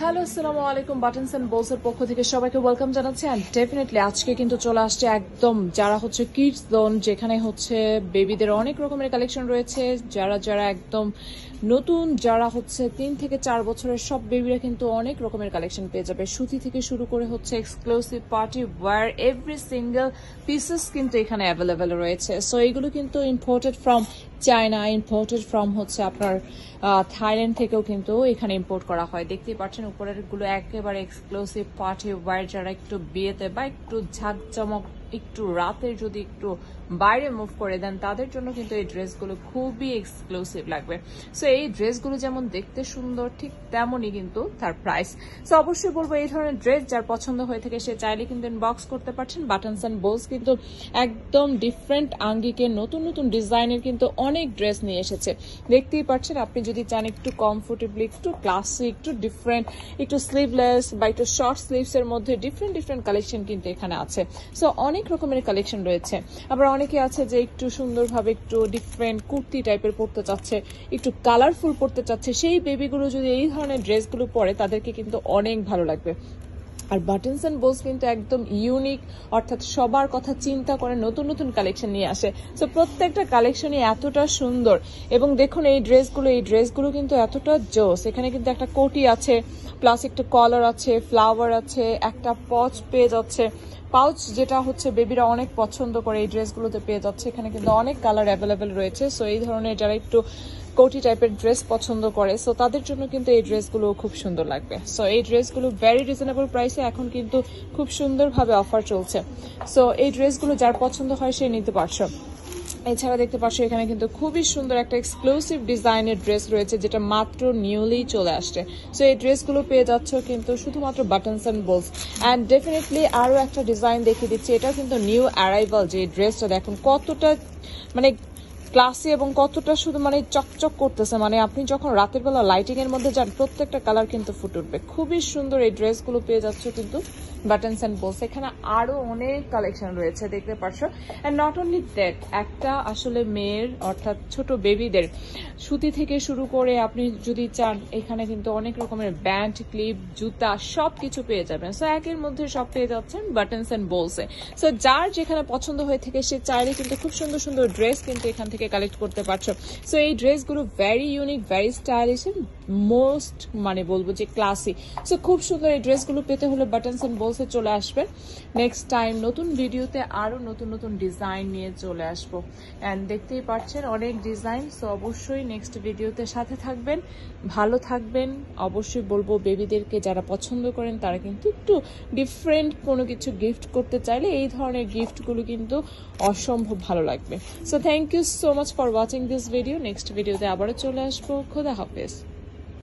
hello আসসালামু আলাইকুম buttons and বলসের পক্ষ থেকে সবাইকে ওয়েলকাম জানাচ্ছি এন্ড ডেফিনেটলি আজকে কিন্তু চলে আসছে একদম যারা হচ্ছে কিডস জোন যেখানে হচ্ছে বেবিদের অনেক রকমের কালেকশন রয়েছে যারা একদম নতুন যারা হচ্ছে 3 থেকে 4 বছরের সব বেবিরা কিন্তু অনেক রকমের কালেকশন পেয়ে যাবে সুতি থেকে শুরু করে হচ্ছে exclusive party wear every single pieces কিন্তু এখানে অ্যাভেলেবেল রয়েছে সো এগুলো কিন্তু imported from China imported from হচ্ছে আপনার থাইল্যান্ড থেকেও কিন্তু এখানে ইম্পোর্ট করা হয় দেখতেই পাচ্ছেন উপরের গুলো একেবারে এক্সক্লুসিভ পার্টি ওয়্যার যারা একটু বিয়েতে বা একটু ঝাঁকজমক একটু রাতে যদি একটু বাইরে মুভ করে দেন তাদের জন্য কিন্তু এই ড্রেসগুলো খুবই এক্সক্লুসিভ লাগবে সো এই ড্রেসগুলো যেমন দেখতে সুন্দর ঠিক তেমনই কিন্তু তার প্রাইস সো অবশ্যই বলবো এই ধরনের ড্রেস যার পছন্দ হয়ে থাকে সে চাইলে কিন্তু ইনবক্স করতে পারছেন বাটনস এন্ড বোলস কিন্তু একদম ডিফারেন্ট আঙ্গিকে নতুন নতুন ডিজাইনের কিন্তু অনেক ড্রেস নিয়ে এসেছে দেখতেই পাচ্ছেন আপনি যদি চান একটু কমফোর্টেবলি একটু ক্লাসিক একটু ডিফারেন্ট একটু স্লিভলেস বা একটু শর্ট স্লিভস এর মধ্যে ডিফারেন্ট কালেকশন কিন্তু এখানে আছে সো অনেক রকমের কালেকশন রয়েছে আবার অনেকে আছে যে একটু সুন্দরভাবে একটু ডিফারেন্ট কুর্তি টাইপের পরতে চাচ্ছে একটু কালারফুল পরতে চাচ্ছে সেই বেবিগুলো যদি এই ধরনের ড্রেসগুলো পরে তাদেরকে কিন্তু অনেক ভালো লাগবে আর বাটনস এন্ড বোলস কিন্তু একদম ইউনিক অর্থাৎ সবার কথা চিন্তা করে নতুন নতুন কালেকশন নিয়ে আসে সো প্রত্যেকটা কালেকশনই এতটা সুন্দর এবং দেখুন এই ড্রেসগুলো কিন্তু এতটা জোস এখানে কিন্তু একটা কোটি আছে প্লাস একটা কলার আছে ফ্লাওয়ার আছে একটা পচ পেয়ে যাচ্ছে পাউচ যেটা হচ্ছে বেবিরা অনেক পছন্দ করে এই ড্রেসগুলোতে পেয়ে যাচ্ছে এখানে কিন্তু অনেক কালার অ্যাভেলেবেল রয়েছে সো এই ধরনের যারা একটু কোটি টাইপের ড্রেস পছন্দ করে সো তাদের জন্য কিন্তু এই ড্রেসগুলো খুব সুন্দর লাগবে সো এই ড্রেসগুলো ভেরি রিজনেবল প্রাইসে এখন কিন্তু খুব সুন্দরভাবে অফার চলছে সো এই ড্রেসগুলো যার পছন্দ হয় সে নিতে পারছো এছাড়া দেখতে পাচ্ছ এখানে কিন্তু খুবই সুন্দর একটা এক্সক্লুসিভ ডিজাইনের ড্রেস রয়েছে যেটা মাত্র নিউলি চলে আসছে সো এই ড্রেসগুলো পেয়ে যাচ্ছ কিন্তু শুধুমাত্র buttons and bowls and definitely আরো একটা ডিজাইন দেখিয়ে দিচ্ছি এটা কিন্তু নিউ অ্যারাইভাল যে ড্রেসটা দেখুন কতটা মানে ক্লাসি এবং কতটা শুধু মানে চকচক করতেছে মানে আপনি যখন রাতের বেলা লাইটিং এর মধ্যে যান প্রত্যেকটা কালার কিন্তু ফুটে উঠবে খুবই সুন্দর এই ড্রেসগুলো পেয়ে যাচ্ছ কিন্তু বাটনস এন্ড বোলস এখানে আরো অনেক কালেকশন রয়েছে দেখতে পাচ্ছ এন্ড নট অনলি দ্যাট একটা আসলে মেয়ের অর্থাৎ ছোট বেবিদের সুতি থেকে শুরু করে আপনি যদি চান এখানে কিন্তু অনেক রকমের ব্যান্ড ক্লিপ জুতা সবকিছু পেয়ে যাবেন সো একের মধ্যে সব পেয়ে যাচ্ছেন বাটনস এন্ড বোলসে সো যার যেখানে পছন্দ হয়ে থাকে সে চাইলে কিন্তু খুব সুন্দর সুন্দর ড্রেস কিন্তু এখান থেকে কালেক্ট করতে পারছো সো এই ড্রেসগুলো very unique very stylish most মানে বলবো যে ক্লাসি সো খুব সুন্দর এই ড্রেসগুলো পেতে হলে বাটনস এন্ড বোলসে চলে আসবেন নেক্সট টাইম নতুন ভিডিওতে আরো নতুন নতুন ডিজাইন নিয়ে চলে আসবো এন্ড দেখতেই পাচ্ছেন অনেক ডিজাইন সো অবশ্যই নেক্সট ভিডিওতে সাথে থাকবেন ভালো থাকবেন অবশ্যই বলবো বেবিদেরকে যারা পছন্দ করেন তারা কিন্তু একটু ডিফারেন্ট কোনো কিছু গিফট করতে চাইলে এই ধরনের গিফটগুলো কিন্তু অসম্ভব ভালো লাগবে so thank you so much for watching this video next ভিডিওতে আবারও চলে আসবো খোদা হাফেজ